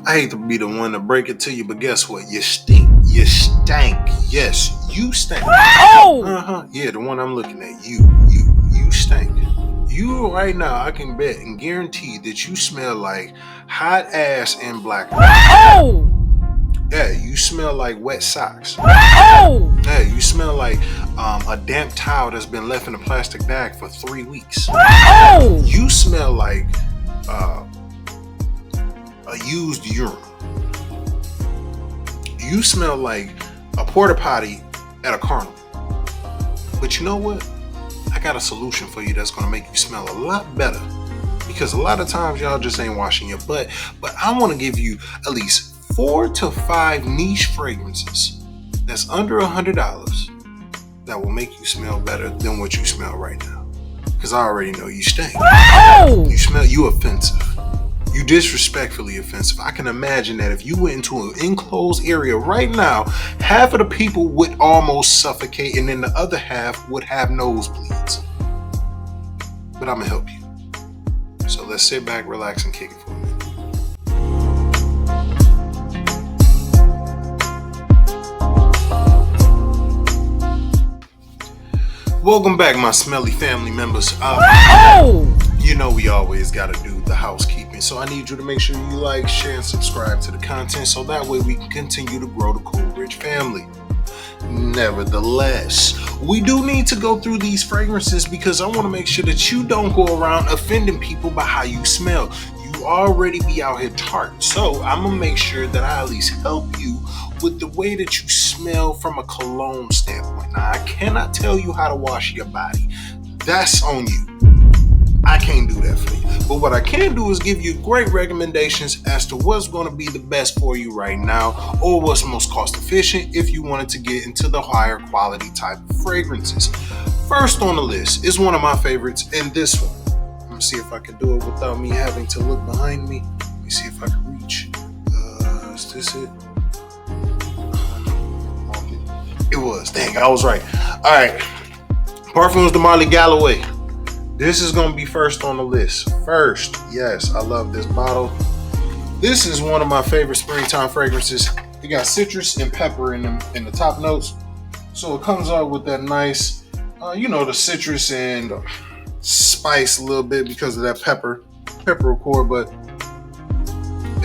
I hate to be the one to break it to you, but guess what? You stink. You stank. Yes, you stink. Oh! Yeah, the one I'm looking at. You stink. You right now, I can bet and guarantee that you smell like hot ass and black. Oh! Yeah, you smell like wet socks. Oh! Yeah, you smell like a damp towel that's been left in a plastic bag for 3 weeks. Oh! You smell like a used urine. You smell like a porta potty at a carnival. But you know what? I got a solution for you that's gonna make you smell a lot better. Because a lot of times y'all just ain't washing your butt. But I want to give you at least 4 to 5 niche fragrances that's under $100 that will make you smell better than what you smell right now. Because I already know you stink. Oh! You offensive. You disrespectfully offensive. I can imagine that if you went into an enclosed area right now, half of the people would almost suffocate and then the other half would have nosebleeds. But I'm gonna help you. So let's sit back, relax, and kick it for a minute. Welcome back, my smelly family members. You know we always gotta do the housekeeping, so I need you to make sure you like, share, and subscribe to the content so that way we can continue to grow the Cool Rich family. Nevertheless, we do need to go through these fragrances because I want to make sure that you don't go around offending people by how you smell. You already be out here tart, so I'm gonna make sure that I at least help you with the way that you smell from a cologne standpoint. Now, I cannot tell you how to wash your body. That's on you. I can't do that for you. But what I can do is give you great recommendations as to what's going to be the best for you right now or what's most cost efficient if you wanted to get into the higher quality type of fragrances. First on the list is one of my favorites, and this one. I'm going to see if I can do it without me having to look behind me. Let me see if I can reach. Is this it? It was. Dang, I was right. All right. Parfums de Marley Galloway. This is going to be first on the list. First, yes, I love this bottle. This is one of my favorite springtime fragrances. It got citrus and pepper in the top notes. So it comes out with that nice, the citrus and spice a little bit because of that pepper accord, but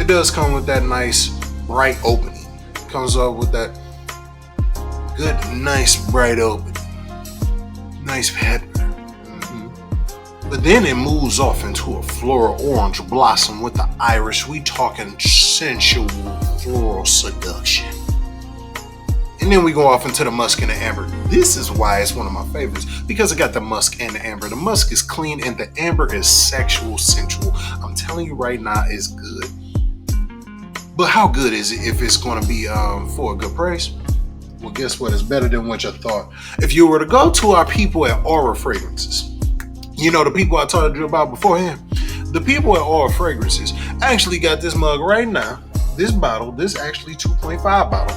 it does come with that nice bright opening. It comes out with that good, nice bright opening. Nice pepper. But then it moves off into a floral orange blossom with the iris. We talking sensual floral seduction. And then we go off into the musk and the amber. This is why it's one of my favorites, because it got the musk and the amber. The musk is clean and the amber is sexual, sensual. I'm telling you right now, it's good. But how good is it if it's going to be for a good price? Well, guess what? It's better than what you thought. If you were to go to our people at Aura Fragrances, the people I told you about beforehand, the people at Aura Fragrances actually got this mug right now, this bottle, this actually 2.5 bottle,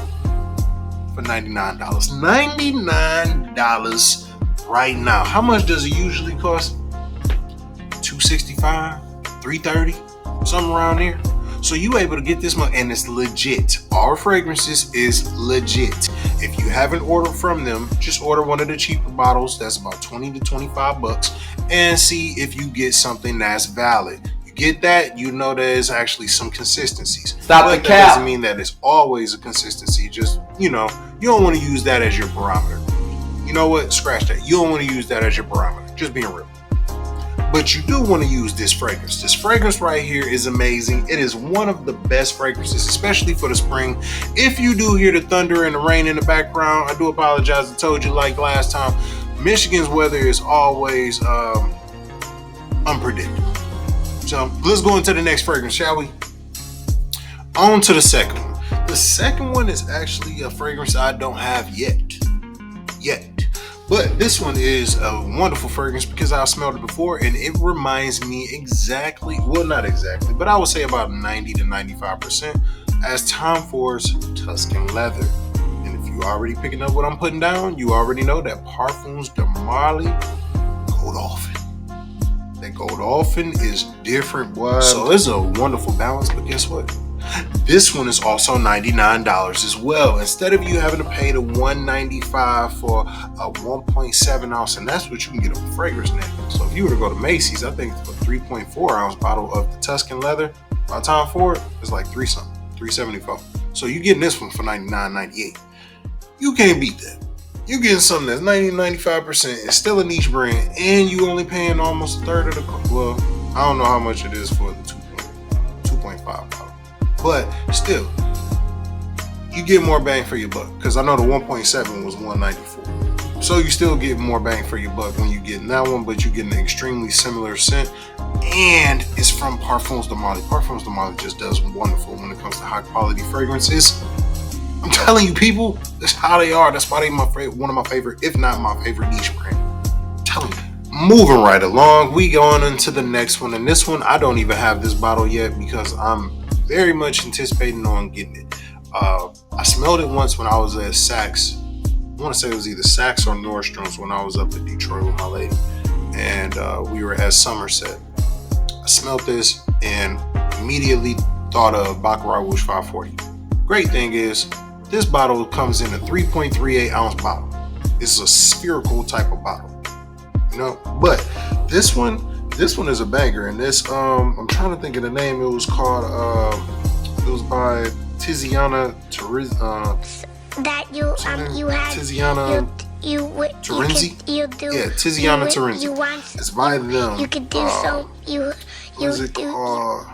for $99. $99 right now. How much does it usually cost? $265, $330, something around there. So you able to get this mug, and it's legit. Aura Fragrances is legit. If you haven't ordered from them, just order one of the cheaper bottles. That's about $20 to $25, and see if you get something that's valid. You get that, you know there's actually some consistencies. Stop the cap. cap. Doesn't mean that it's always a consistency. Just, you don't want to use that as your barometer. You know what? Scratch that. You don't want to use that as your barometer. Just being real. But you do want to use this fragrance. This fragrance right here is amazing. It is one of the best fragrances, especially for the spring. If you do hear the thunder and the rain in the background, I do apologize. I told you like last time, Michigan's weather is always unpredictable. So let's go into the next fragrance, shall we? On to the second one. The second one is actually a fragrance I don't have yet. But this one is a wonderful fragrance because I smelled it before, and it reminds me exactly, well, not exactly, but I would say about 90 to 95% as Tom Ford's Tuscan Leather. And if you already picking up what I'm putting down, you already know that Parfums de Marley Godolphin. That Godolphin is different, boy. So it's a wonderful balance, but guess what? This one is also $99 as well. Instead of you having to pay the $195 for a 1.7 ounce, and that's what you can get on fragrance net. So if you were to go to Macy's, I think for a 3.4 ounce bottle of the Tuscan leather, by the time for it, it's like $374. So you're getting this one for $99.98. You can't beat that. You're getting something that's 90-95%. It's still a niche brand, and you only paying almost a third of the. Well, I don't know how much it is for the 2.5 bottle, but still, you get more bang for your buck. Because I know the 1.7 was $194, so you still get more bang for your buck when you get that one. But you get an extremely similar scent, and it's from Parfums de Marly. Parfums de Marly just does wonderful when it comes to high quality fragrances. I'm telling you, people, that's how they are. That's why they one of my favorite, if not my favorite niche brand. I'm telling you. Moving right along, we going into the next one, and this one I don't even have this bottle yet because I'm very much anticipating on getting it. I smelled it once when I was at Saks. I want to say it was either Saks or Nordstrom's when I was up in Detroit with my lady, and we were at Somerset. I smelled this and immediately thought of Baccarat Rouge 540. Great thing is, this bottle comes in a 3.38 ounce bottle. It's a spherical type of bottle, you know. But this one is a banger. And this, I'm trying to think of the name. It was called, it was by Tiziana Terenzi. Terenzi. Yeah, Tiziana Terenzi. It's by them. You could do so. What is it called?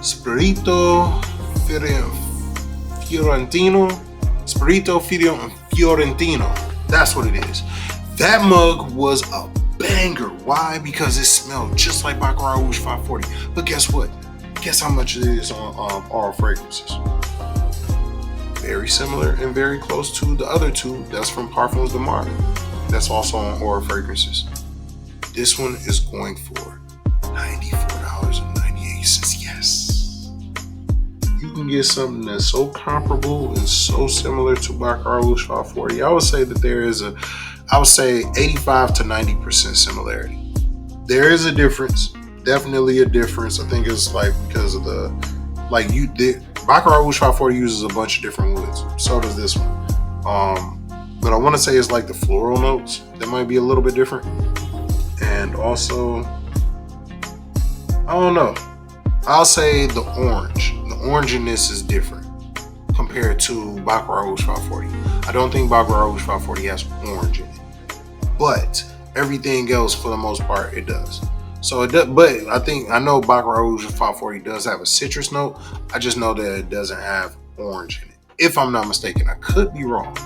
Spirito Spirito Fiorentino. That's what it is. That mug was a banger. Why? Because it smelled just like Baccarat Rouge 540. But guess what? Guess how much it is on all fragrances? Very similar and very close to the other two. That's from Parfums de Marly. That's also on Aura Fragrances. This one is going for $94.98. Yes. You can get something that's so comparable and so similar to Baccarat Rouge 540. I would say that there is 85 to 90% similarity. There is a difference. Definitely a difference. I think it's like because of Baccarat Rouge 540 uses a bunch of different woods. So does this one. But I want to say it's like the floral notes that might be a little bit different. And also, I don't know. I'll say the orange. The orange in this is different compared to Baccarat Rouge 540. I don't think Baccarat Rouge 540 has orange in it. But everything else, for the most part, it does. So it does, but I know Baccarat Rouge 540 does have a citrus note. I just know that it doesn't have orange in it. If I'm not mistaken, I could be wrong.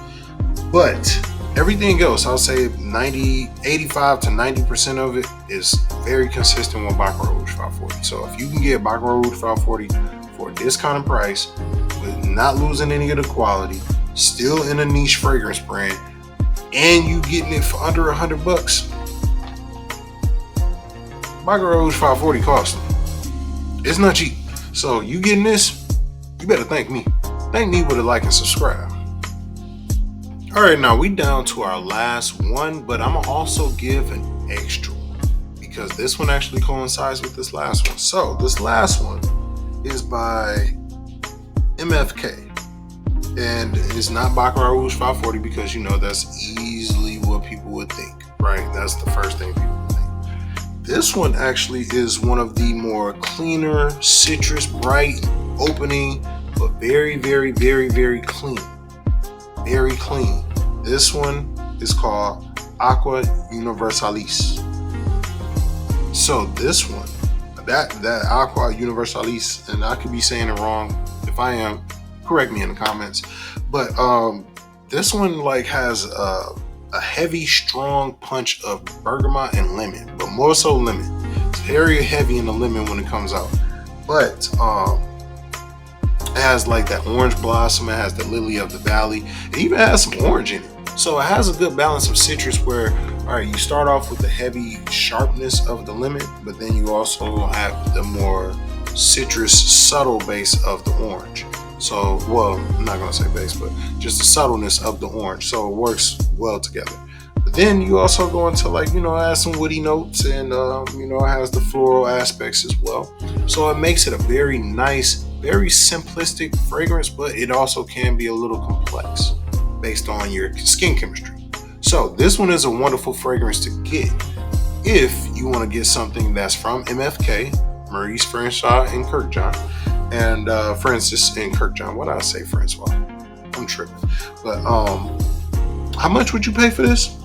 But everything else, I'll say 85 to 90% of it is very consistent with Baccarat Rouge 540. So if you can get Baccarat Rouge 540 for a discounted price, with not losing any of the quality, still in a niche fragrance brand, and you getting it for under $100, Baccarat Rouge 540 costs. It's not cheap. So you getting this, you better thank me. Thank me with a like and subscribe. Alright, now we down to our last one, but I'm gonna also give an extra one because this one actually coincides with this last one. So this last one is by MFK. And it's not Baccarat Rouge 540 because that's easily what people would think, right? That's the first thing people would think. This one actually is one of the more cleaner, citrus, bright, opening, but very, very, very, very clean. Very clean. This one is called Aqua Universalis. So this one, that Aqua Universalis, and I could be saying it wrong. If I am, correct me in the comments. But this one has a heavy, strong punch of bergamot and lemon, but more so lemon. It's very heavy in the lemon when it comes out. But it has that orange blossom. It has the lily of the valley. It even has some orange in it. So it has a good balance of citrus where, all right, you start off with the heavy sharpness of the lemon, but then you also have the more citrus subtle base of the orange. So, well, I'm not going to say base, but just the subtleness of the orange. So it works well together. But then you also go into add some woody notes and, it has the floral aspects as well. So it makes it a very nice, very simplistic fragrance, but it also can be a little complex based on your skin chemistry. So this one is a wonderful fragrance to get if you want to get something that's from MFK, Maurice Francois and Kirkjohn, and Francis and Kirkjohn. What did I say, Francois? I'm tripping. But how much would you pay for this?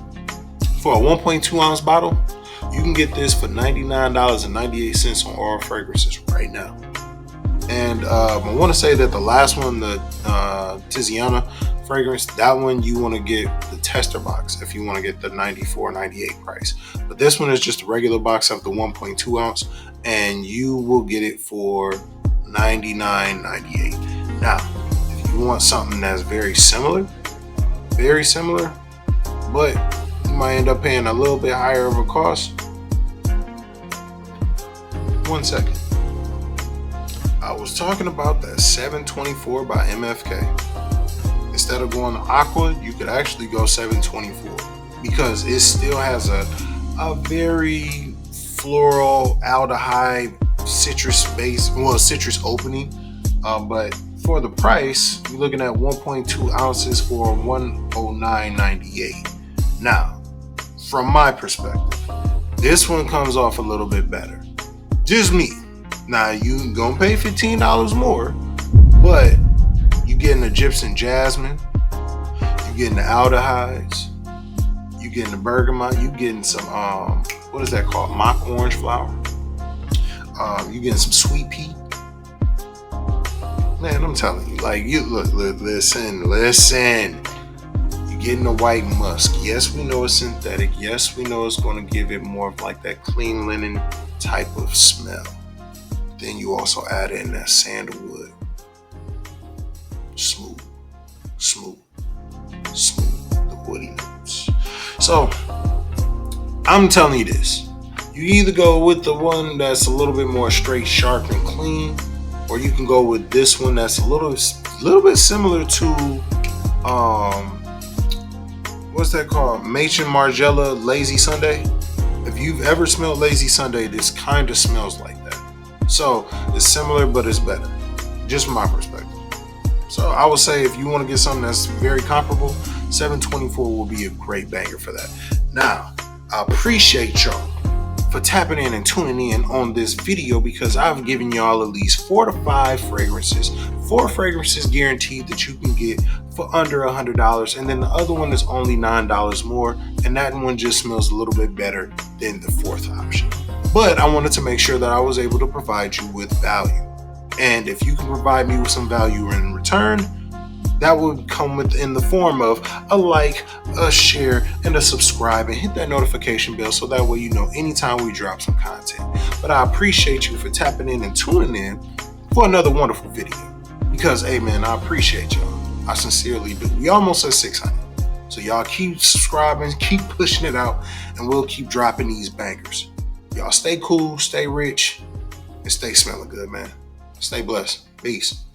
For a 1.2 ounce bottle, you can get this for $99.98 on all fragrances right now. And I want to say that the last one, the Tiziana fragrance, that one you want to get the tester box if you want to get the $94.98 price. But this one is just a regular box of the 1.2 ounce, and you will get it for $99.98. Now, if you want something that's very similar, but you might end up paying a little bit higher of a cost. 1 second. I was talking about that 724 by MFK. Instead of going to Aqua, you could actually go 724 because it still has a very floral, aldehyde, citrus opening. But for the price, you're looking at 1.2 ounces for $109.98. Now, from my perspective, this one comes off a little bit better. Just me. Now, you gonna pay $15 more, but you getting the gypsum jasmine, you getting the aldehydes, you getting the bergamot, you getting some what is that called? Mock orange flower. You getting some sweet pea. Man, I'm telling you, like, you listen. You getting the white musk. Yes, we know it's synthetic. Yes, we know it's gonna give it more of like that clean linen type of smell. Then you also add in that sandalwood. Smooth, the woody notes. So, I'm telling you this. You either go with the one that's a little bit more straight, sharp, and clean, or you can go with this one that's a little bit similar to, what's that called? Machen Margiela Lazy Sunday. If you've ever smelled Lazy Sunday, this kind of smells like that. So it's similar, but it's better. Just from my perspective. So I would say if you want to get something that's very comparable, 724 will be a great banger for that. Now, I appreciate y'all for tapping in and tuning in on this video because I've given y'all at least 4 to 5 fragrances. 4 fragrances guaranteed that you can get for under $100, and then the other one is only $9 more, and that one just smells a little bit better than the 4th option. But I wanted to make sure that I was able to provide you with value. And if you can provide me with some value in return, that would come in the form of a like, a share, and a subscribe, and hit that notification bell so that way you know anytime we drop some content. But I appreciate you for tapping in and tuning in for another wonderful video. Because, hey man, I appreciate y'all. I sincerely do. We almost at 600. So y'all keep subscribing, keep pushing it out, and we'll keep dropping these bangers. Y'all stay cool, stay rich, and stay smelling good, man. Stay blessed. Peace.